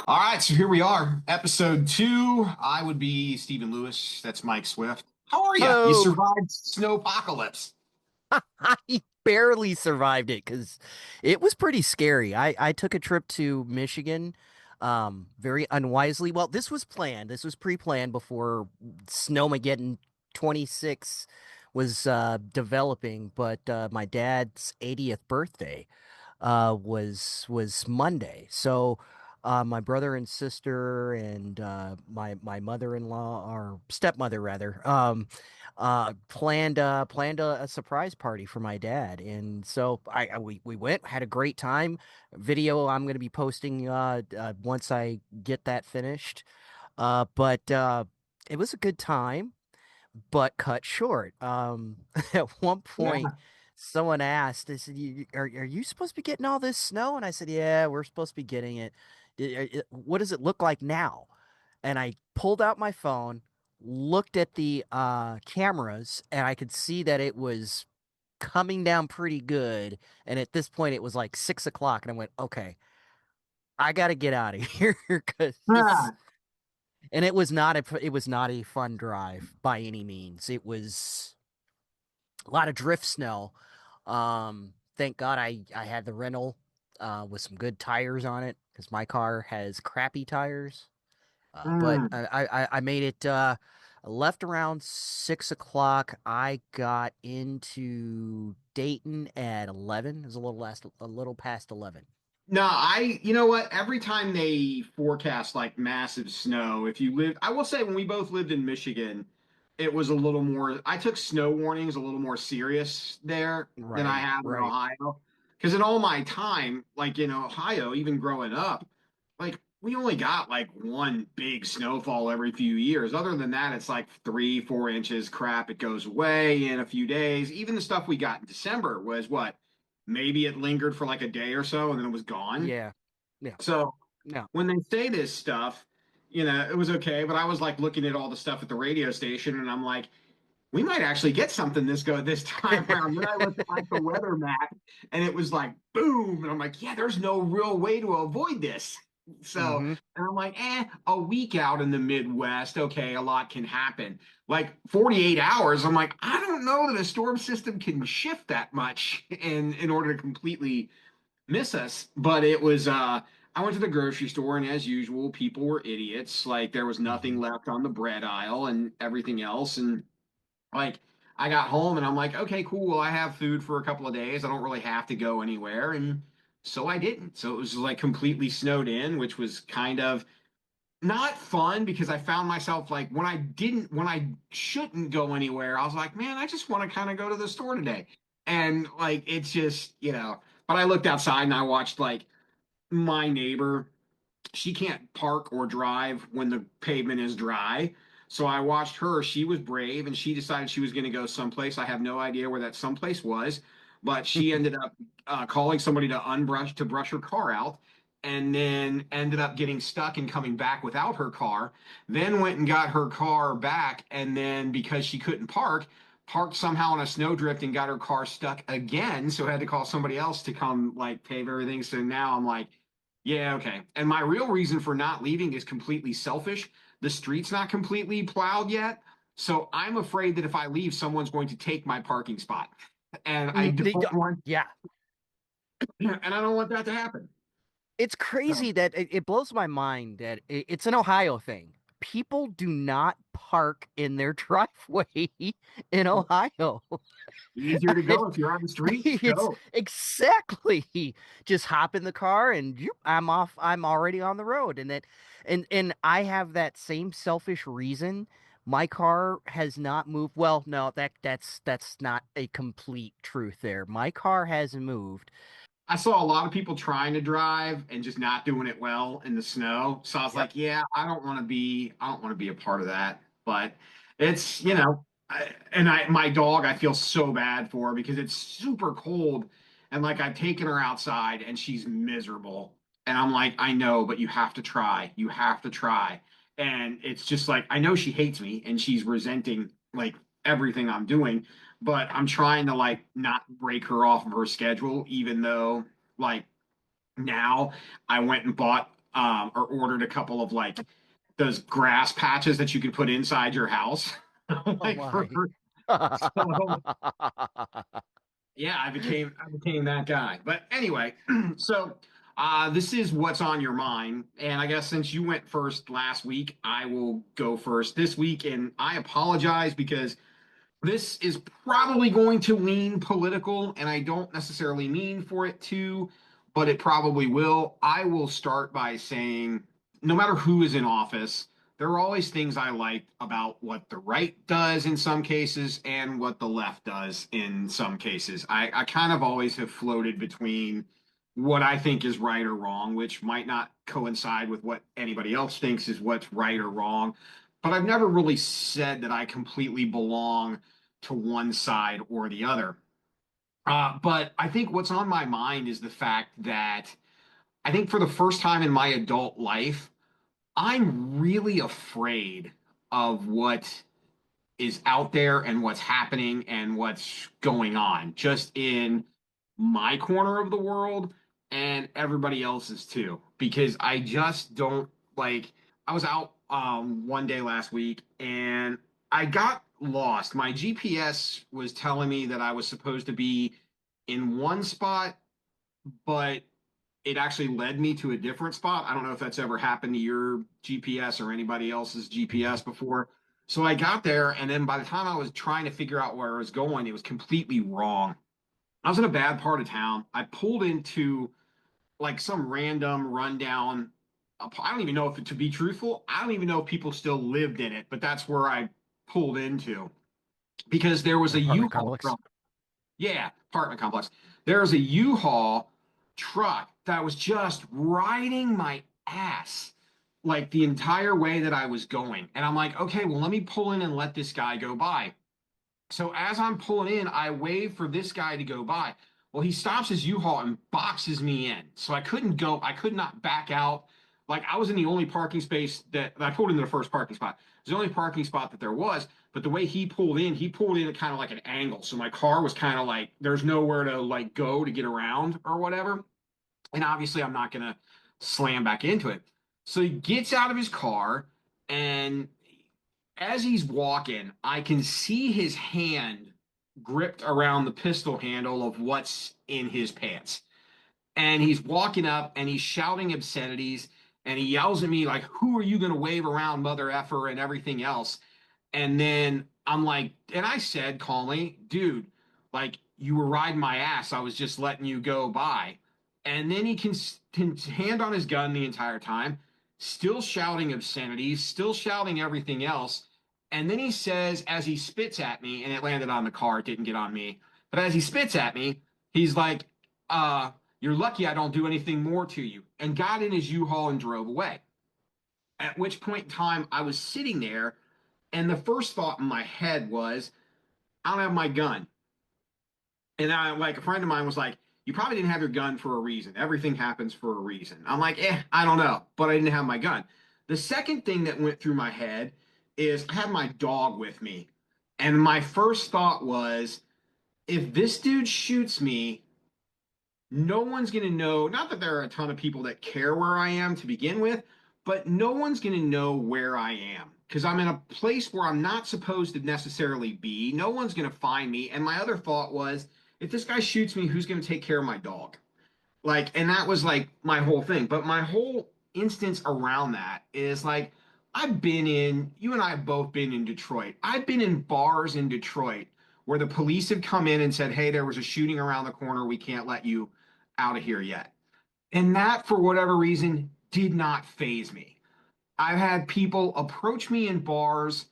All right, so here we are, episode two. I would be Stephen Lewis. That's Mike Swift. How are you? You Hello. survived snowpocalypse. I barely survived it because it was pretty scary. I took a trip to Michigan, very unwisely. Well, this was planned. This was pre-planned before Snowmageddon 26 was developing. But my dad's 80th birthday was Monday. So my brother and sister and my mother-in-law or stepmother rather planned a surprise party for my dad. And so we went, had a great time. Video I'm going to be posting once I get that finished. But it was a good time but cut short. At one point, Yeah. someone asked, they said, are you supposed to be getting all this snow?" And I said, "Yeah, we're supposed to be getting it. What does it look like now?" And I pulled out my phone, looked at the cameras, and I could see that it was coming down pretty good. And at this point, it was like 6 o'clock, and I went, "Okay, I got to get out of here," because Ah, it was not a fun drive by any means. It was a lot of drift snow. Thank God I had the rental with some good tires on it because my car has crappy tires. But mm. I made it. Left around 6 o'clock. I got into Dayton at 11. It was a little past 11. No, you know what? Every time they forecast like massive snow, if you live, I will say when we both lived in Michigan, it was a little more, I took snow warnings a little more serious there than I Right, have in right. Ohio. Because in all my time, like in Ohio, even growing up, like we only got like one big snowfall every few years. Other than that, it's like 3, 4 inches crap. It goes away in a few days. Even the stuff we got in December was what? Maybe it lingered for like a day or so and then it was gone. Yeah, yeah. So No. when they say this stuff, it was okay. But I was like looking at all the stuff at the radio station and I'm like, we might actually get something this time around. Then I looked at like the weather map and it was like boom. And I'm like, yeah, there's no real way to avoid this. So, Hmm. and I'm like, a week out in the Midwest, okay, a lot can happen. Like 48 hours, I'm like, I don't know that a storm system can shift that much in order to completely miss us. But it was I went to the grocery store and as usual, people were idiots. Like there was nothing Hmm. left on the bread aisle and everything else. And like I got home and I'm like, okay, cool. Well, I have food for a couple of days. I don't really have to go anywhere. And so I didn't. So it was like completely snowed in, which was kind of not fun because I found myself like when I shouldn't go anywhere, I was like, man, I just want to kind of go to the store today. And like it's just, but I looked outside and I watched like my neighbor, she can't park or drive when the pavement is dry. So I watched her. She was brave and she decided she was going to go someplace. I have no idea where that someplace was, but she ended up calling somebody to brush her car out, and then ended up getting stuck and coming back without her car. Then went and got her car back, and then because she couldn't parked somehow on a snowdrift and got her car stuck again. So I had to call somebody else to come like pave everything. So now I'm like, yeah, okay. And my real reason for not leaving is completely selfish. The street's not completely plowed yet. So I'm afraid that if I leave, someone's going to take my parking spot. And I don't want Yeah. and I don't want that to happen. It's So crazy that it blows my mind that it's an Ohio thing. People do not park in their driveway in Ohio. easier to It- go if you're on the street, it's go. exactly just hop in the car and I'm off. I'm already on the road, and I have that same selfish reason. My car has not moved. Well, no, that's not a complete truth there. My car has moved. I saw a lot of people trying to drive and just not doing it well in the snow. So I was Yep. like, yeah, I don't want to be a part of that. But it's, my dog, I feel so bad for because it's super cold. And like I've taken her outside and she's miserable. And I'm like, I know, but you have to try. You have to try. And it's just like, I know she hates me and she's resenting like everything I'm doing, but I'm trying to like not break her off of her schedule, even though like now I went and bought or ordered a couple of like those grass patches that you could put inside your house. Oh Like for my. so yeah, I became that guy. But anyway, so this is what's on your mind. And I guess since you went first last week, I will go first this week. And I apologize because this is probably going to lean political, and I don't necessarily mean for it to, but it probably will. I will start by saying no matter who is in office, there are always things I like about what the right does in some cases and what the left does in some cases. I kind of always have floated between what I think is right or wrong, which might not coincide with what anybody else thinks is what's right or wrong. But I've never really said that I completely belong to one side or the other. But I think what's on my mind is the fact that I think for the first time in my adult life, I'm really afraid of what is out there and what's happening and what's going on just in my corner of the world and everybody else's too. Because I just don't like, I was out one day last week and I got lost. My GPS was telling me that I was supposed to be in one spot, but it actually led me to a different spot. I don't know if that's ever happened to your GPS or anybody else's GPS before. So I got there, and then by the time I was trying to figure out where I was going, it was completely wrong. I was in a bad part of town. I pulled into like some random rundown. I don't even know if, to be truthful, I don't even know if people still lived in it, but that's where I pulled into because there was An a apartment U-Haul complex. truck. Yeah, apartment complex. There was a U-Haul truck that was just riding my ass like the entire way that I was going. And I'm like, okay, well, let me pull in and let this guy go by. So as I'm pulling in, I wave for this guy to go by. Well, he stops his U-Haul and boxes me in. So I couldn't go, I could not back out. Like I was in the only parking space that I pulled into the first parking spot. It was the only parking spot that there was. But the way he pulled in at kind of like an angle. So my car was kind of like there's nowhere to like go to get around or whatever. And obviously I'm not gonna slam back into it. So he gets out of his car and as he's walking, I can see his hand gripped around the pistol handle of what's in his pants. And he's walking up and he's shouting obscenities and he yells at me like, "Who are you going to wave around, mother effer," and everything else. And then I'm like, and I said calmly, "Dude, like you were riding my ass. I was just letting you go by." And then he can hand on his gun the entire time, still shouting obscenities, still shouting everything else. And then he says, as he spits at me, and it landed on the car, it didn't get on me. But as he spits at me, he's like, "You're lucky I don't do anything more to you," and got in his U-Haul and drove away. At which point in time, I was sitting there and the first thought in my head was, I don't have my gun. And I like a friend of mine was like, "You probably didn't have your gun for a reason. Everything happens for a reason." I'm like, I don't know, but I didn't have my gun. The second thing that went through my head is I had my dog with me. And my first thought was, if this dude shoots me, no one's going to know. Not that there are a ton of people that care where I am to begin with, but no one's going to know where I am because I'm in a place where I'm not supposed to necessarily be. No one's going to find me. And my other thought was, if this guy shoots me, who's going to take care of my dog? Like, and that was like my whole thing. But my whole instance around that is like, you and I have both been in Detroit. I've been in bars in Detroit where the police have come in and said, "Hey, there was a shooting around the corner. We can't let you out of here yet." And that, for whatever reason, did not faze me. I've had people approach me in bars,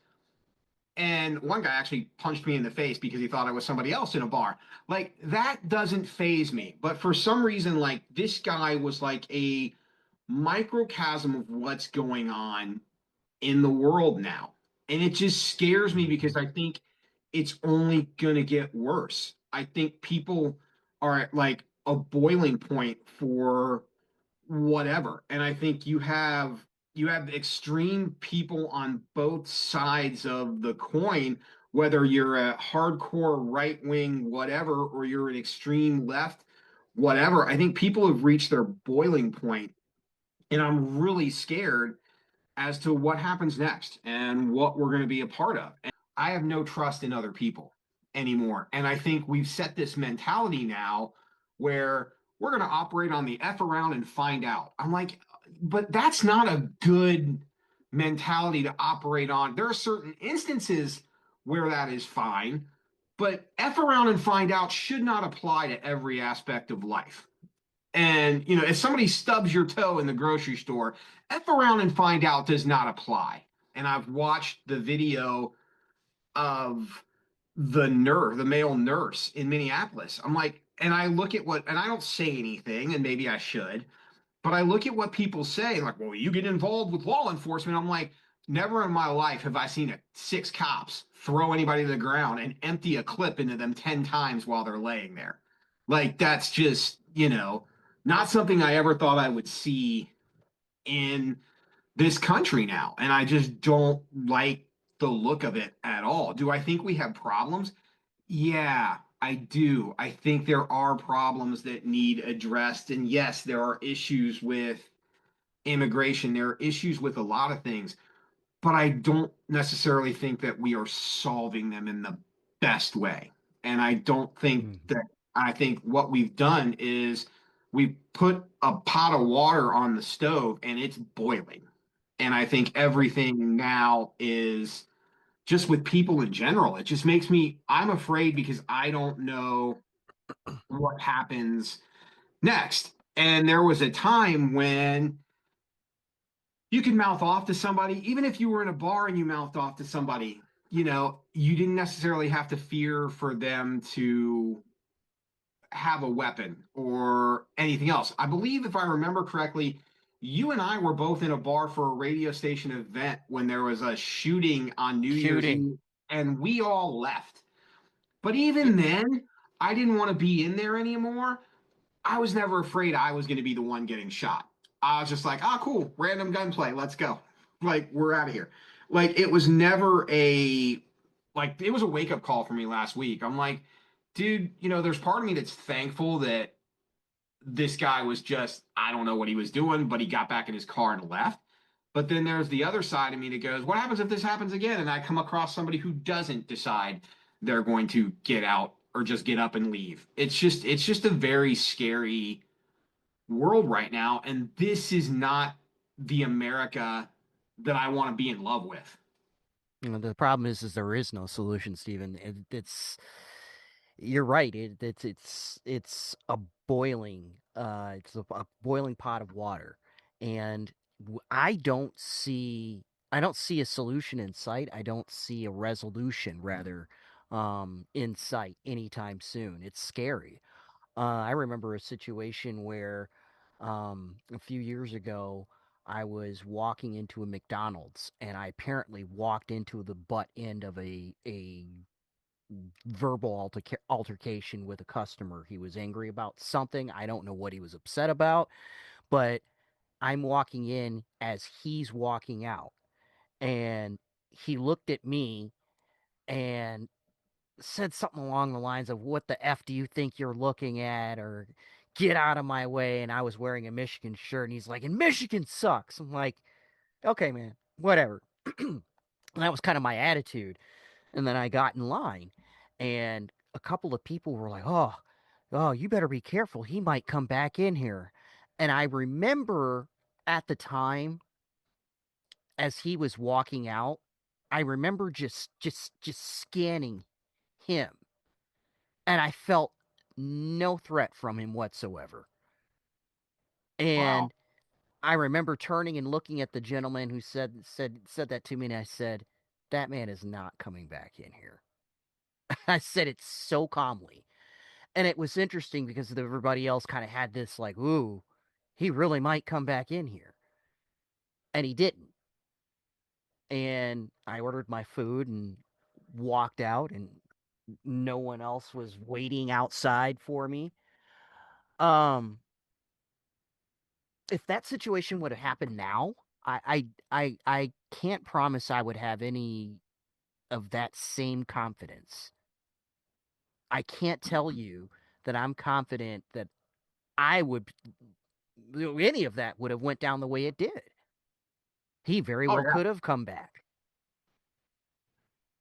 and one guy actually punched me in the face because he thought I was somebody else in a bar. Like, that doesn't faze me. But for some reason, like, this guy was like a microcosm of what's going on in the world now. And it just scares me because I think it's only going to get worse. I think people are at like a boiling point for whatever. And I think you have extreme people on both sides of the coin, whether you're a hardcore right wing whatever or you're an extreme left whatever. I think people have reached their boiling point And I'm really scared as to what happens next and what we're going to be a part of. And I have no trust in other people anymore. And I think we've set this mentality now where we're going to operate on the F around and find out. I'm like, but that's not a good mentality to operate on. There are certain instances where that is fine, but F around and find out should not apply to every aspect of life. And, if somebody stubs your toe in the grocery store, F around and find out does not apply. And I've watched the video of the male nurse in Minneapolis. I'm like, and I look at what, and I don't say anything, and maybe I should, but I look at what people say, like, well, you get involved with law enforcement. I'm like, never in my life have I seen six cops throw anybody to the ground and empty a clip into them 10 times while they're laying there. Like, that's just, not something I ever thought I would see in this country now. And I just don't like the look of it at all. Do I think we have problems? Yeah, I do. I think there are problems that need addressed. And yes, there are issues with immigration. There are issues with a lot of things, but I don't necessarily think that we are solving them in the best way. And I don't think Mhm. that, I think what we've done is we put a pot of water on the stove and it's boiling. And I think everything now is just with people in general. It just makes me, I'm afraid because I don't know what happens next. And there was a time when you can mouth off to somebody, even if you were in a bar and you mouthed off to somebody, you didn't necessarily have to fear for them to have a weapon or anything else. I believe, if I remember correctly, you and I were both in a bar for a radio station event when there was a shooting on New Year's Shooting. Eve, and we all left. But Y- even then, I didn't want to be in there anymore. I was never afraid I was going to be the one getting shot. I was just like, ah, cool, random gunplay, let's go. Like, we're out of here. Like, it was never it was a wake up call for me last week. I'm like, dude, there's part of me that's thankful that this guy was just, I don't know what he was doing, but he got back in his car and left. But then there's the other side of me that goes, what happens if this happens again? And I come across somebody who doesn't decide they're going to get out or just get up and leave. It's just a very scary world right now. And this is not the America that I want to be in love with. The problem is there is no solution, Stephen. You're right. It's a a boiling pot of water, and I don't see a solution in sight. I don't see a resolution, rather, in sight anytime soon. It's scary. I remember a situation where, a few years ago, I was walking into a McDonald's and I apparently walked into the butt end of a verbal altercation with a customer. He was angry about something. I don't know what he was upset about, but I'm walking in as he's walking out. And he looked at me and said something along the lines of, "What the F do you think you're looking at?" or "Get out of my way." And I was wearing a Michigan shirt, and he's like, "And Michigan sucks." I'm like, "Okay, man, whatever." And that was kind of my attitude. And then I got in line, and a couple of people were like, "Oh, you better be careful. He might come back in here." And I remember at the time, as he was walking out, I remember just scanning him, and I felt no threat from him whatsoever. Wow. And I remember turning and looking at the gentleman who said that to me, and I said, "That man is not coming back in here." I said it so calmly. And it was interesting because everybody else kind of had this like, "Ooh, he really might come back in here." And he didn't. And I ordered my food and walked out, and no one else was waiting outside for me. Um, if that situation would have happened now, I can't promise I would have any of that same confidence. I can't tell you that I'm confident that I would. any of that would have went down the way it did. He very Oh well yeah. could have come back.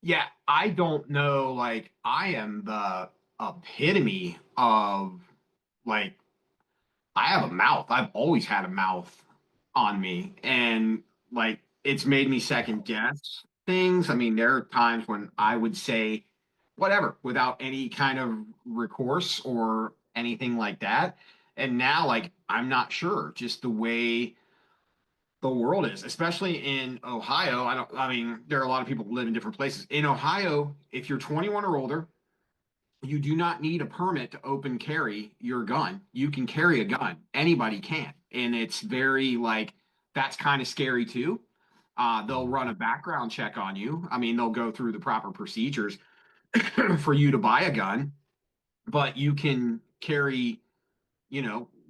Yeah, I don't know. Like, I am the epitome of like I have a mouth. I've always had a mouth on me, and like it's made me second guess things. I mean, there are times when I would say whatever without any kind of recourse or anything like that. And now, like, I'm not sure. Just the way the world is, especially in Ohio. I mean, there are a lot of people who live in different places. In Ohio, if you're 21 or older, you do not need a permit to open carry your gun. You can carry a gun. Anybody can. And it's very like that's kind of scary too. They'll run a Mhm. background check on you. I mean, they'll go through the proper procedures for you to buy a gun, but you can carry,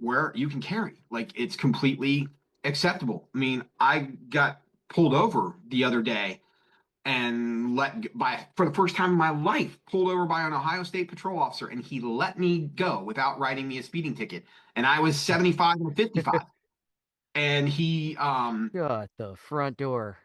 where you can carry. Like it's completely acceptable. I mean, I got pulled over the other day and let by for the first time in my life pulled over by an Ohio State patrol officer, and he let me go without writing me a speeding ticket, and I was 75 and 55, and he Shut the front door.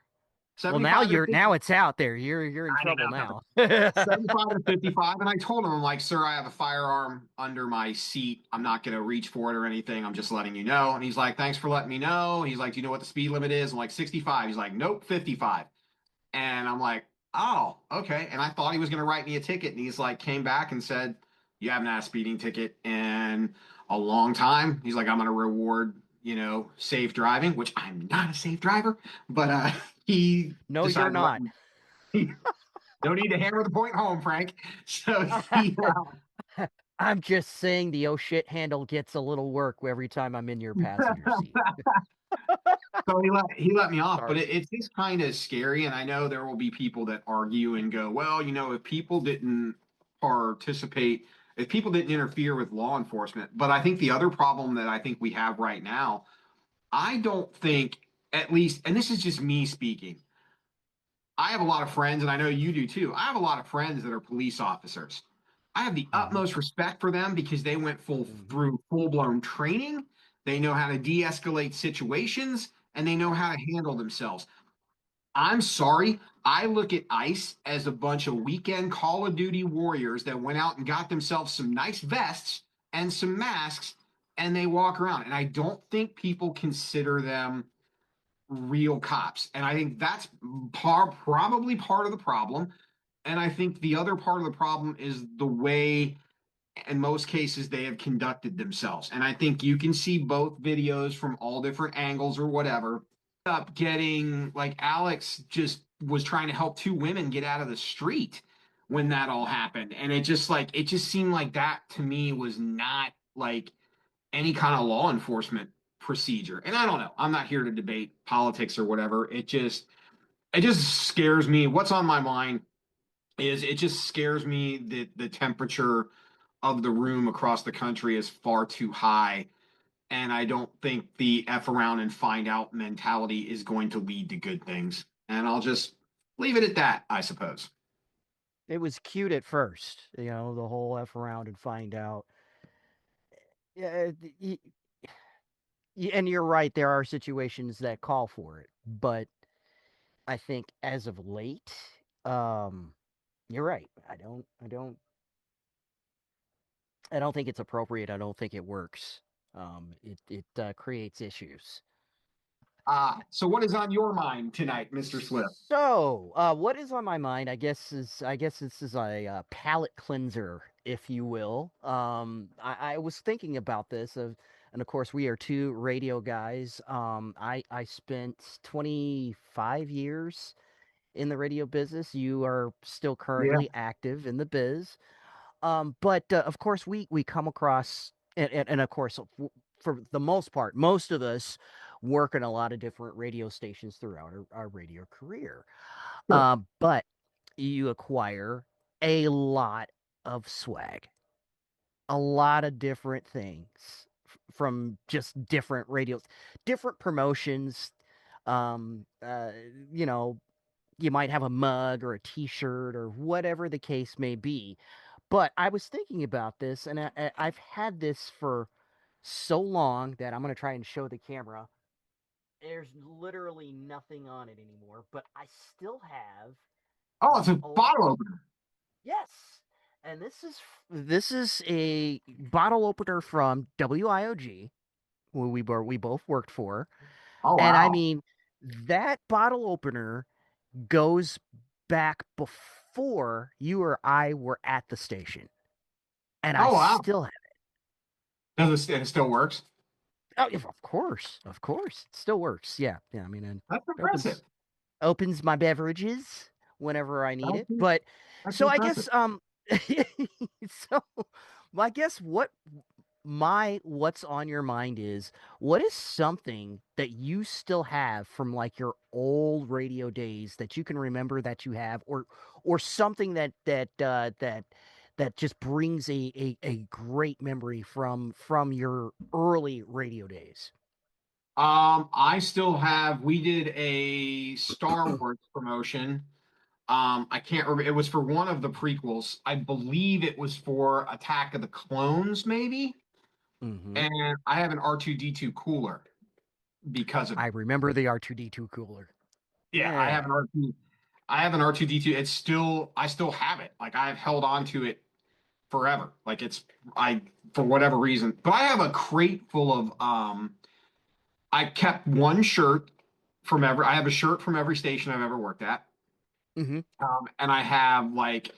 Well, 75 and 50. now it's out there. You're in I trouble know. now. 75 and 55, and I told him, I'm like, sir, I have a firearm under my seat. I'm not going to reach for it or anything. I'm just letting you know. And he's like, thanks for letting me know. He's like, do you know what the speed limit is? I'm like, 65. He's like, nope, 55. And I'm like, oh, okay. And I thought he was going to write me a ticket. And he's like, came back and said, you haven't had a speeding ticket in a long time. He's like, I'm going to reward, safe driving, which I'm not a safe driver. But he No, you're decided to let not. me. No need to hammer the point home, Frank. So I'm just saying the oh shit handle gets a little work every time I'm in your passenger seat. he let me off, but Sorry. it's just kind of scary. And I know there will be people that argue and go, well, if people didn't participate, if people didn't interfere with law enforcement. But I think the other problem that I think we have right now, I don't think, at least, and this is just me speaking, I have a lot of friends, and I know you do too. I have a lot of friends that are police officers. I have the Hmm. utmost respect for them because they went Hmm. through full-blown training. They know how to de-escalate situations and they know how to handle themselves. I'm sorry. I look at ICE as a bunch of weekend Call of Duty warriors that went out and got themselves some nice vests and some masks and they walk around. And I don't think people consider them real cops. And I think that's probably part of the problem. And I think the other part of the problem is the way, in most cases, they have conducted themselves. And I think you can see both videos from all different angles or whatever. Up getting like Alex just was trying to help two women get out of the street when that all happened. And it just seemed like that to me was not like any kind of law enforcement procedure. And I don't know. I'm not here to debate politics or whatever. It just scares me. What's on my mind is it just scares me that the temperature of the room across the country is far too high. And I don't think the F around and find out mentality is going to lead to good things. And I'll just leave it at that, I suppose. It was cute at first, the whole F around and find out. Yeah, and you're right, there are situations that call for it, but I think as of late, um, you're right. I don't think it's appropriate. I don't think it works. It creates issues. So what is on your mind tonight, Mr. Swift? So, what is on my mind? I guess this is a palate cleanser, if you will. I was thinking about this and of course we are two radio guys. I spent 25 years in the radio business. You are still Yeah. currently active in the biz. But of course, we come across, and of course, for the most part, most of us work in a lot of different radio stations throughout our radio career. Sure. But you acquire a lot of swag, a lot of different things from just different radios, different promotions. Um, uh, you know, you might have a mug or a t-shirt or whatever the case may be. But I was thinking about this, and I've had this for so long that I'm gonna try and show the camera. There's literally nothing on it anymore, but I still have Oh, it's the a old. bottle opener. Yes. And this is a bottle opener from WIOG, who we both worked for. Oh And I wow. mean, that bottle opener goes back before you or I were at the station. And I Oh wow. still have it. It still works? Oh, yeah, of course. Of course. It still works. Yeah. Yeah. I mean, That's it impressive. opens my beverages whenever I need it. That's, But that's so I impressive. guess so I guess what's on your mind is what is something that you still have from like your old radio days that you can remember that you have or something that just brings a great memory from your early radio days. I still have, we did a Star Wars promotion. I can't remember. It was for one of the prequels. I believe it was for Attack of the Clones, maybe. Hmm. And I have an R2D2 cooler because of I it. remember the R2D2 cooler. Yeah, I have Yeah. an R2. I have an R2D2. I still have it. Like I've held on to it forever. Like I, for whatever reason. But I have a crate full of, I kept one shirt I have a shirt from every station I've ever worked at. Hmm. And I have like,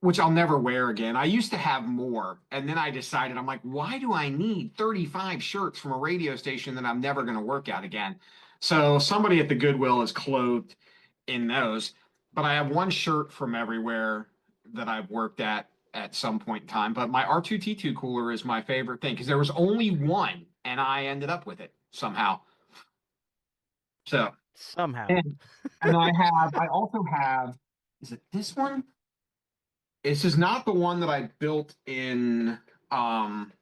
which I'll never wear again. I used to have more, and then I decided, I'm like, why do I need 35 shirts from a radio station that I'm never going to work at again? So somebody at the Goodwill is clothed in those, but I have one shirt from everywhere that I've worked at some point in time. But my R2T2 cooler is my favorite thing because there was only one, and I ended up with it somehow. So, Somehow. and I also have, is it this one? This is not the one that I built in, um,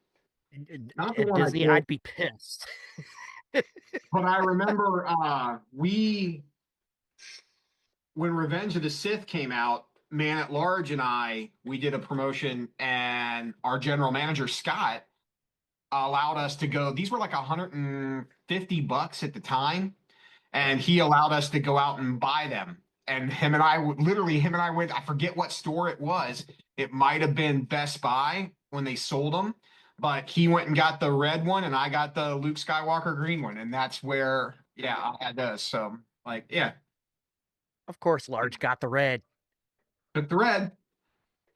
not the At one I Disney, I'd built, be pissed. but I remember when Revenge of the Sith came out, Man at Large and we did a promotion, and our general manager Scott allowed us to go. These were like $150 at the time, and he allowed us to go out and buy them. And him and I went, I forget what store it was. It might have been Best Buy when they sold them, but he went and got the red one and I got the Luke Skywalker green one. And that's where, yeah, I had those. So, like, yeah, Of course, Large got the red. took the red.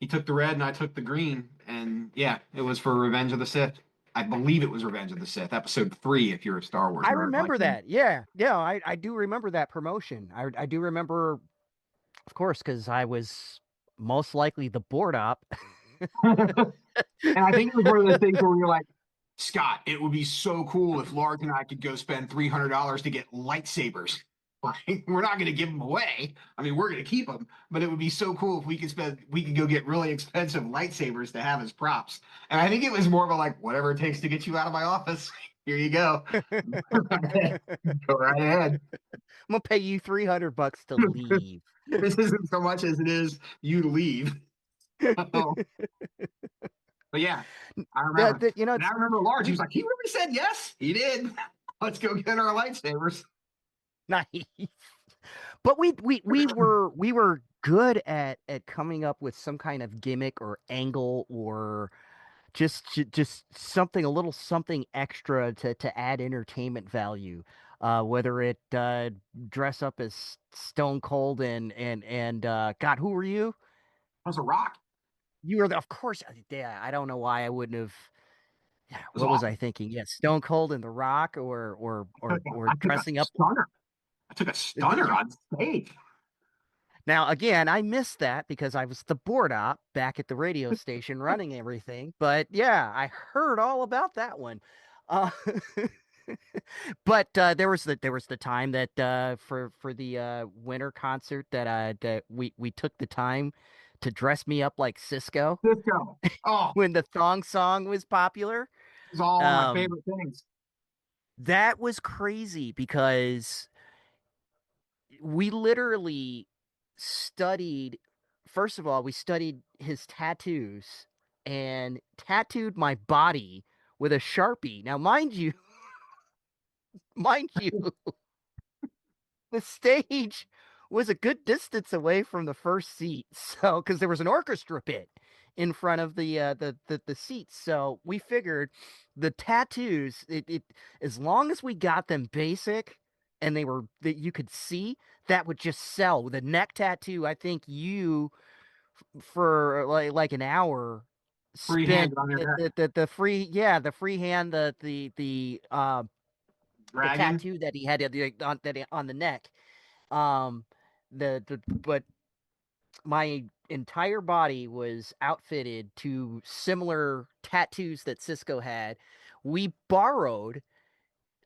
He took the red and I took the green. And yeah, it was for Revenge of the Sith. I believe it was Revenge of the Sith, episode 3, if you're a Star Wars I nerd like remember me. that. Yeah. Yeah, I do remember that promotion. I do remember, of course, because I was most likely the board op. And I think it was one of those things where you're like, Scott, it would be so cool if Large and I could go spend $300 to get lightsabers. Like, we're not going to give them away. I mean, we're going to keep them, but it would be so cool if we could go get really expensive lightsabers to have as props. And I think it was more of a like, whatever it takes to get you out of my office. Here you go. Go right ahead. I'm gonna pay you $300 to leave. This isn't so much as it is you to leave. Oh, but yeah, I remember. And I It's remember Large. He was we like, he really said yes. He did. Let's go get our lightsabers. nice. But we were good at coming up with some kind of gimmick or angle or just something a little something extra to add entertainment value. Whether it dress up as Stone Cold and God, who were you? That was a rock. You were of course. Yeah, I don't know why I wouldn't have. Yeah, It was what was awesome. I thinking? Yes, Stone Cold and The Rock, or I took a dressing up. stunner. I took a stunner on stage. Now, again, I missed that because I was the board op back at the radio station running everything. But yeah, I heard all about that one. Uh, but there was the time that for the winter concert that we took the time to dress me up like Cisco Cisco. Oh, when the thong song was popular. it was all one of my Um, favorite things. that was crazy because we literally studied, first of all, we studied his tattoos and tattooed my body with a Sharpie. Now, mind you, mind you, the stage was a good distance away from the first seat. So, because there was an orchestra pit in front of the seats. So we figured the tattoos, it as long as we got them basic and they were that you could see, that would just sell. The neck tattoo, I think you for like an hour Freehand spent on your neck. the free the free hand the Dragon. tattoo that he had on the neck um, but my entire body was outfitted to similar tattoos that Cisco had. We borrowed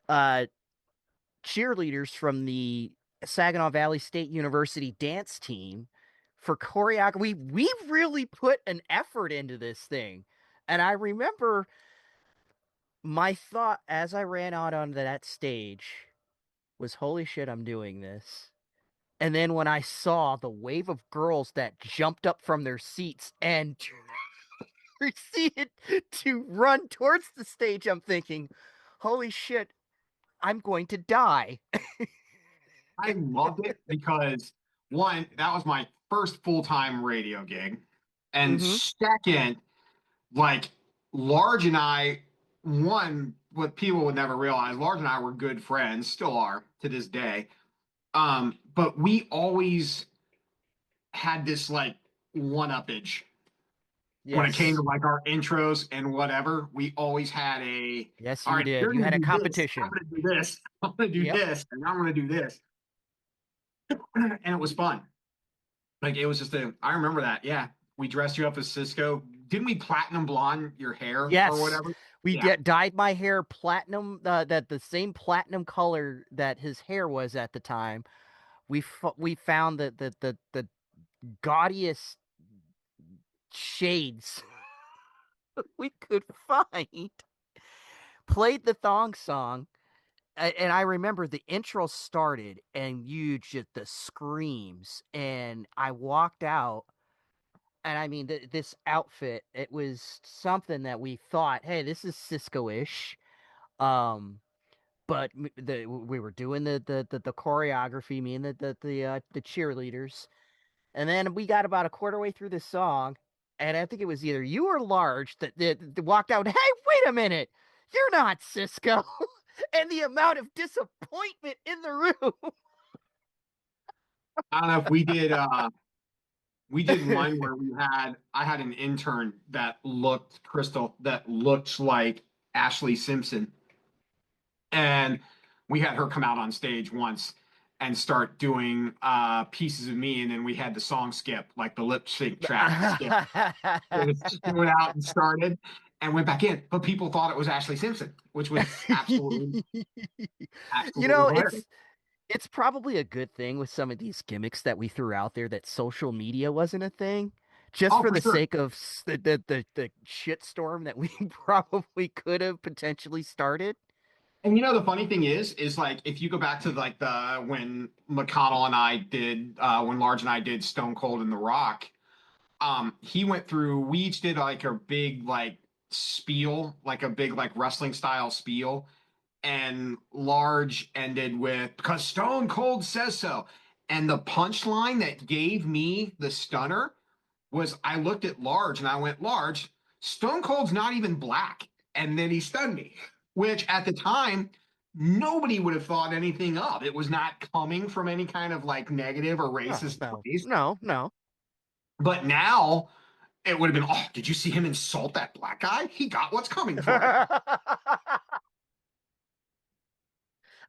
uh cheerleaders from the Saginaw Valley State University dance team for choreography. We really put an effort into this thing. And I remember my thought as I ran out onto that stage was, holy shit, I'm doing this. And then when I saw the wave of girls that jumped up from their seats and proceeded to run towards the stage, I'm thinking, holy shit, I'm going to die. I loved it because one, that was my first full-time radio gig. And Hmm. second, like Large and I, one, what people would never realize, Large and I were good friends, still are to this day. But we always had this like one-uppage when it came to Yes. like our intros and whatever. We always had a, Yes, all you right, did. you're You gonna had a do this, I'm competition. gonna do this, I'm gonna do Yep. this, and I'm gonna do this. And it was fun. Like it was just a, I remember that. Yeah. We dressed you up as Cisco. Didn't we platinum blonde your hair or Yes. whatever? We Yeah. get dyed my hair platinum, that the same platinum color that his hair was at the time. We found the gaudiest shades we could find. Played the thong song, and I remember the intro started, and you just the screams, and I walked out, and I mean this outfit, it was something that we thought, hey, this is Cisco-ish, um, but we were doing the choreography, me and the cheerleaders. And then we got about a quarter way through the song, and I think it was either you or Large that walked out. Hey, wait a minute, you're not Cisco. And the amount of disappointment in the room. I don't know if we did one where we had I had an intern that looked Crystal that looked like Ashley Simpson. And we had her come out on stage once and start doing pieces of me, and then we had the song skip, like the lip sync track skip. She went out and started and went back in, but people thought it was Ashley Simpson, which was You absolutely know, hilarious. it's probably a good thing with some of these gimmicks that we threw out there that social media wasn't a thing, just Oh, for for the sure. sake of the shitstorm that we probably could have potentially started. And the funny thing is like if you go back to like the when McConnell and I did when Large and I did Stone Cold and The Rock, he went through, we each did like a big like spiel, like a big like wrestling style spiel, and Large ended with because Stone Cold says so. And the punchline that gave me the stunner was I looked at Large and I went, Large, Stone Cold's not even black. And then he stunned me, which at the time, nobody would have thought anything of. It was not coming from any kind of like negative or Oh, racist no, place. no, no. But now it would have been, oh, did you see him insult that black guy? He got what's coming for him.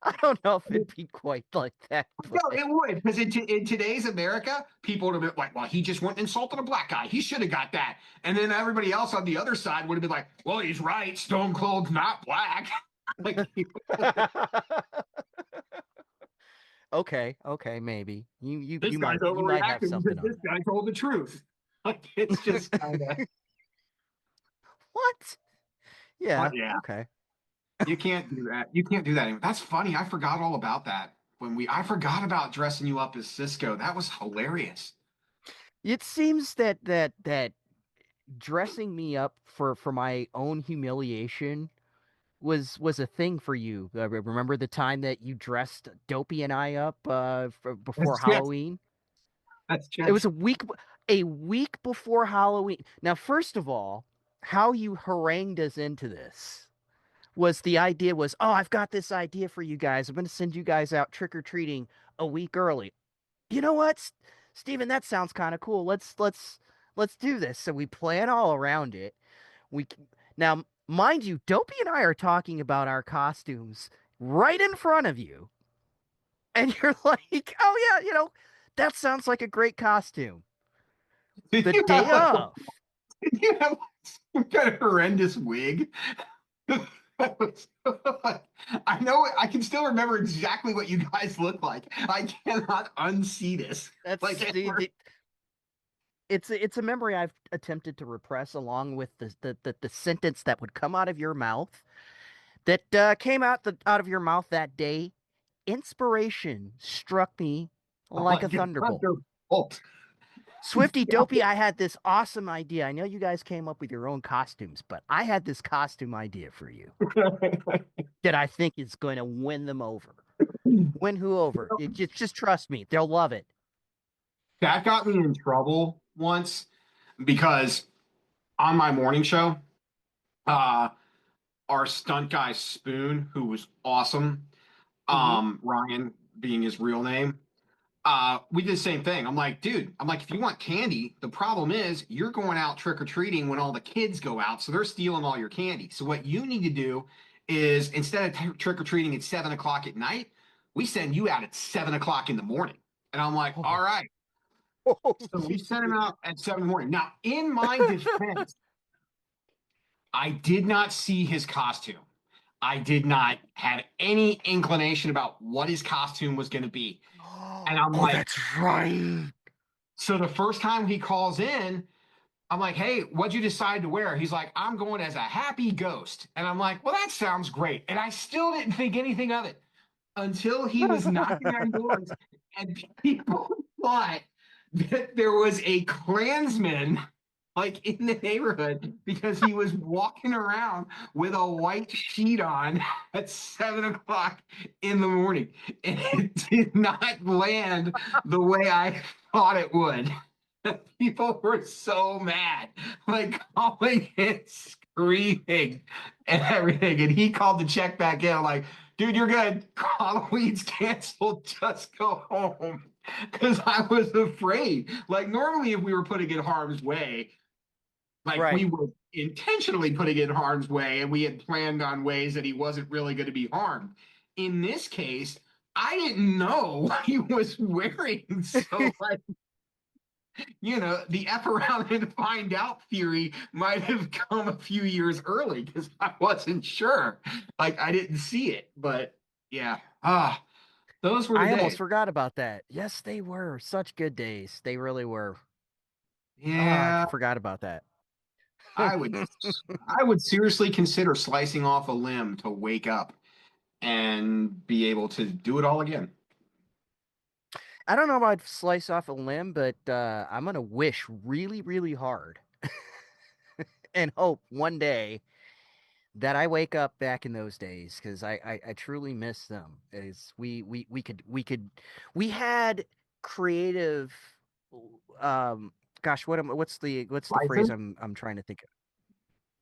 I don't know if it'd be quite like that, No, but it would, because in today's America, people would have been like, well, he just went and insulted a black guy. He should have got that. And then everybody else on the other side would have been like, well, he's right. Stone Cold's not black. Like, okay, okay, maybe this guy's you might have overreacting something because on this guy told the truth. Like, it's just kind of, that. What? Yeah, but yeah, okay. you can't do that. You can't do that anymore. That's funny. I forgot all about that. I forgot about dressing you up as Cisco. That was hilarious. It seems that dressing me up for my own humiliation was a thing for you. Remember the time that you dressed Dopey and I up before That's yes, Halloween? that's It was just a week before Halloween. Now, first of all, how you harangued us into this was the idea was, oh, I've got this idea for you guys. I'm going to send you guys out trick or treating a week early. You know what, Steven, that sounds kind of cool. Let's do this. So we plan all around it. We now, mind you, Dopey and I are talking about our costumes right in front of you, and you're like, "Oh yeah, that sounds like a great costume." did The you have day like of. did you have some kind of horrendous wig? That was- I know I can still remember exactly what you guys look like. I cannot unsee this. That's Like it's a memory I've attempted to repress, along with the sentence that would come out of your mouth that came out of your mouth that day. Inspiration struck me like a like a thunderbolt. thunderbolt. Swifty Dopey, I had this awesome idea. I know you guys came up with your own costumes, but I had this costume idea for you that I think is going to win them over. Win who over? Just trust me. They'll love it. That got me in trouble once because on my morning show, uh, our stunt guy Spoon, who was awesome, Hmm. Ryan being his real name, we did the same thing. I'm like, dude, I'm like, if you want candy, the problem is you're going out trick or treating when all the kids go out, so they're stealing all your candy. So what you need to do is instead of trick or treating at 7 o'clock at night, we send you out at 7 o'clock in the morning. And I'm like, all Oh, right. oh, So we sent him out at 7 in the morning. Now, in my defense, I did not see his costume. I did not have any inclination about what his costume was going to be. And I'm oh, like, that's right. so the first time he calls in, I'm like, hey, what'd you decide to wear? He's like, I'm going as a happy ghost. And I'm like, well, that sounds great. And I still didn't think anything of it until he was knocking on doors and people thought that there was a Klansman like in the neighborhood because he was walking around with a white sheet on at 7 o'clock in the morning. And it did not land the way I thought it would. People were so mad, like calling it screaming and everything. And he called the check back in, like, dude, you're good. Halloween's canceled. Just go home. Because I was afraid. Like, normally, if we were putting in harm's way, like we Right. were intentionally putting in harm's way and we had planned on ways that he wasn't really going to be harmed. In this case, I didn't know what he was wearing. So, like, the F around and find out theory might have come a few years early because I wasn't sure. Like, I didn't see it. But yeah, those were the I almost days. forgot about that. Yes, they were such good days. They really were. I Yeah, forgot about that. I would I would seriously consider slicing off a limb to wake up and be able to do it all again. I don't know if I'd slice off a limb, but I'm gonna wish really, really hard and hope one day that I wake up back in those days because I truly miss them. Is we had creative, um gosh, what's the phrase License? I'm trying to think of?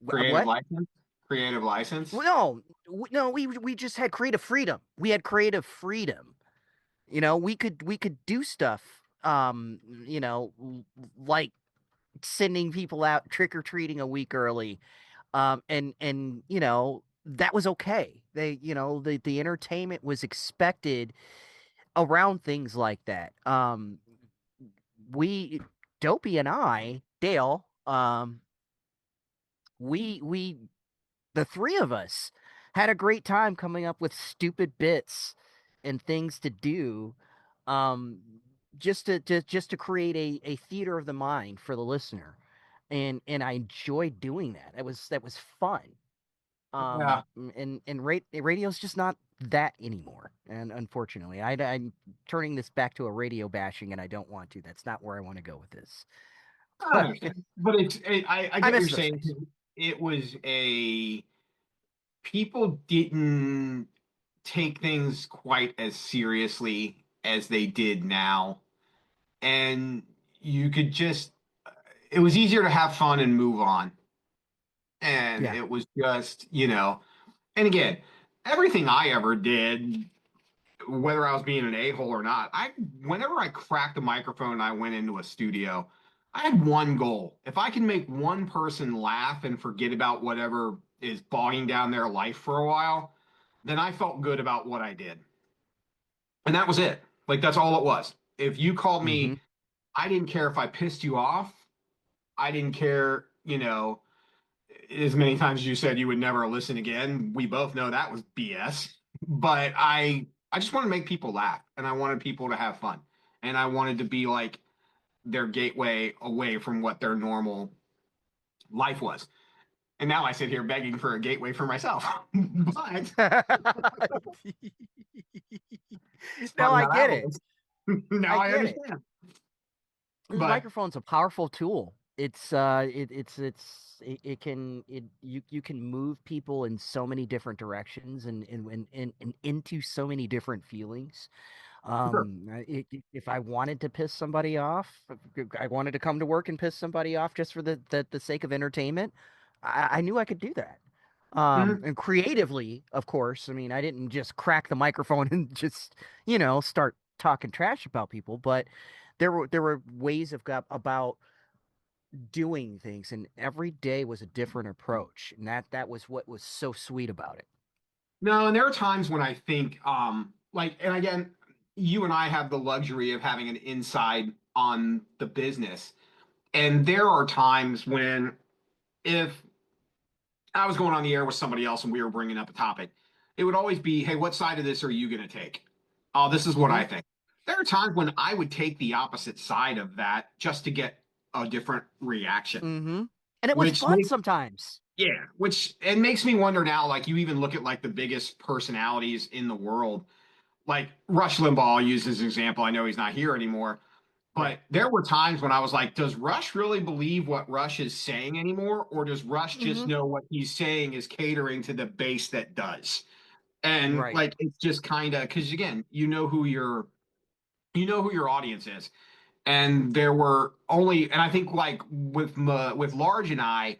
Creative What? license? Creative license? Well, no, we just had creative freedom. We had creative freedom. We could do stuff, like sending people out trick or treating a week early. And that was okay. The entertainment was expected around things like that. We Dopey and I, Dale, we the three of us had a great time coming up with stupid bits and things to do, um just to create a theater of the mind for the listener, and I enjoyed doing that. That was fun. Yeah. And radio's just not that anymore, and unfortunately I'm turning this back to a radio bashing, and I don't want to. That's not where I want to go with this. I But understand. But I I get what you're miss those saying. days. It was people didn't take things quite as seriously as they did now. And you could just, it was easier to have fun and move on. And Yeah. it was just, and again, everything I ever did, whether I was being an a-hole or not, whenever I cracked a microphone and I went into a studio, I had one goal. If I can make one person laugh and forget about whatever is bogging down their life for a while, then I felt good about what I did. And that was it. Like that's all it was. If you called Hmm. me, I didn't care if I pissed you off. I didn't care, as many times as you said you would never listen again. We both know that was BS. But I just wanted to make people laugh and I wanted people to have fun. And I wanted to be like their gateway away from what their normal life was. And now I sit here begging for a gateway for myself. But No, funny I how that get it. was. Now I I get it. understand. The But microphone's a powerful tool. It can you can move people in so many different directions and into so many different feelings. sure. If I wanted to piss somebody off, if I wanted to come to work and piss somebody off just for the sake of entertainment, I knew I could do that. Mhm. And creatively, of course. I mean, I didn't just crack the microphone and just, start talking trash about people, but there were ways about doing things, and every day was a different approach, and that was what was so sweet about it. No, and there are times when I think, like, and again, you and I have the luxury of having an inside on the business. And there are times when if I was going on the air with somebody else and we were bringing up a topic, it would always be, hey, what side of this are you going to take? Oh, this is what Hmm. I think. There are times when I would take the opposite side of that just to get a different reaction, Hmm. And it was which fun makes sometimes. yeah, which it makes me wonder now, like you even look at like the biggest personalities in the world, like Rush Limbaugh, I'll use as an example. I know he's not here anymore, Right. but there were times when I was like, does Rush really believe what Rush is saying anymore? Or does Rush just Hmm. know what he's saying is catering to the base that does? And Right. like it's just kind of because again, you know who your audience is. And there were only, and I think like with Large and I,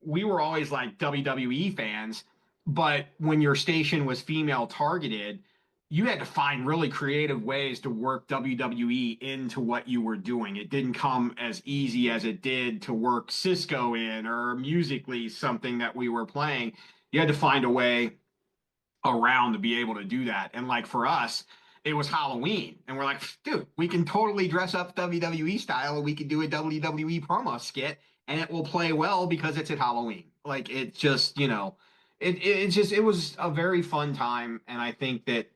we were always like WWE fans, but when your station was female targeted, you had to find really creative ways to work WWE into what you were doing. It didn't come as easy as it did to work Cisco in or musically something that we were playing. You had to find a way around to be able to do that. And like for us, it was Halloween. And we're like, dude, we can totally dress up WWE style and we can do a WWE promo skit and it will play well because it's at Halloween. Like it just, it was a very fun time. And I think that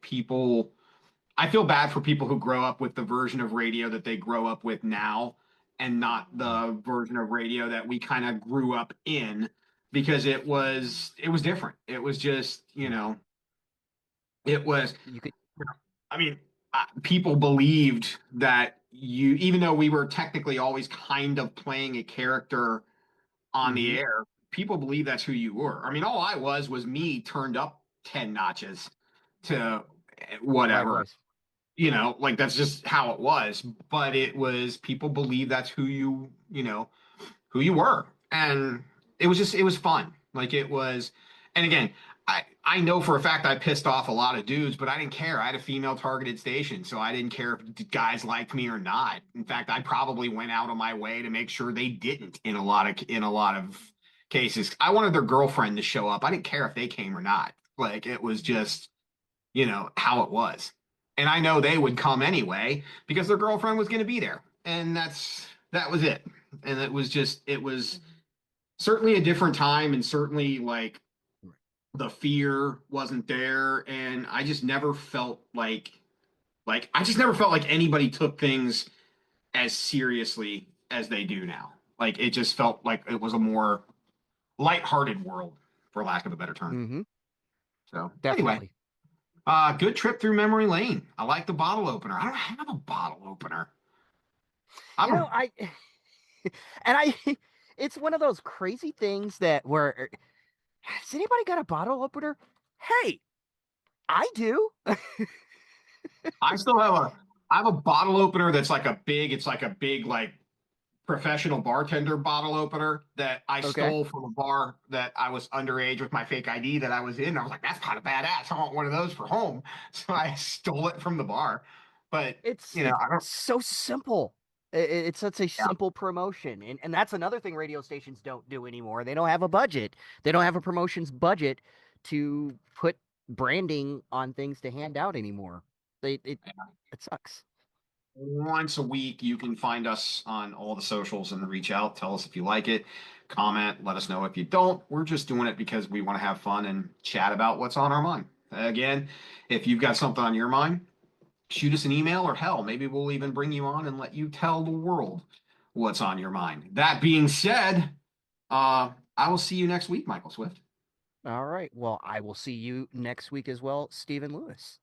I feel bad for people who grow up with the version of radio that they grow up with now and not Mm. the version of radio that we kind of grew up in because it was different. It was just, Yeah. it was, You could. I mean, people believed that even though we were technically always kind of playing a character on the Hmm. air, people believe that's who you were. I mean, all I was me turned up 10 notches to whatever, Likewise. like that's just how it was. But it was, people believe that's who you were. And it was fun. Like it was, and again, I know for a fact I pissed off a lot of dudes, but I didn't care. I had a female targeted station, so I didn't care if guys liked me or not. In fact, I probably went out of my way to make sure they didn't in a lot of cases. I wanted their girlfriend to show up. I didn't care if they came or not. Like it was just, how it was. And I know they would come anyway because their girlfriend was going to be there. And that was it. And it was certainly a different time and certainly the fear wasn't there and I just never felt like anybody took things as seriously as they do now. Like it just felt like it was a more lighthearted world for lack of a better term. Hmm. So, anyway, Definitely. good trip through memory lane. I like the bottle opener. I don't have a bottle opener. I You know, don't I and I it's one of those crazy things that where Has anybody got a bottle opener? Hey, I do. I still have a I have a bottle opener that's like it's like a big like professional bartender bottle opener that I Okay. stole from a bar that I was underage with my fake ID that I was in. I was like, that's kind of badass. I want one of those for home. So I stole it from the bar. But, It's you know, I don't, so simple. It's such a yeah, simple promotion. And that's another thing radio stations don't do anymore. They don't have a budget. They don't have a promotions budget to put branding on things to hand out anymore. It sucks. once a week, you can find us on all the socials and reach out. Tell us if you like it, comment, let us know if you don't. We're just doing it because we want to have fun and chat about what's on our mind. Again, if you've got something on your mind, shoot us an email or hell, maybe we'll even bring you on and let you tell the world what's on your mind. That being said, I will see you next week, Michael Swift. All right. Well, I will see you next week as well, Stephen Lewis.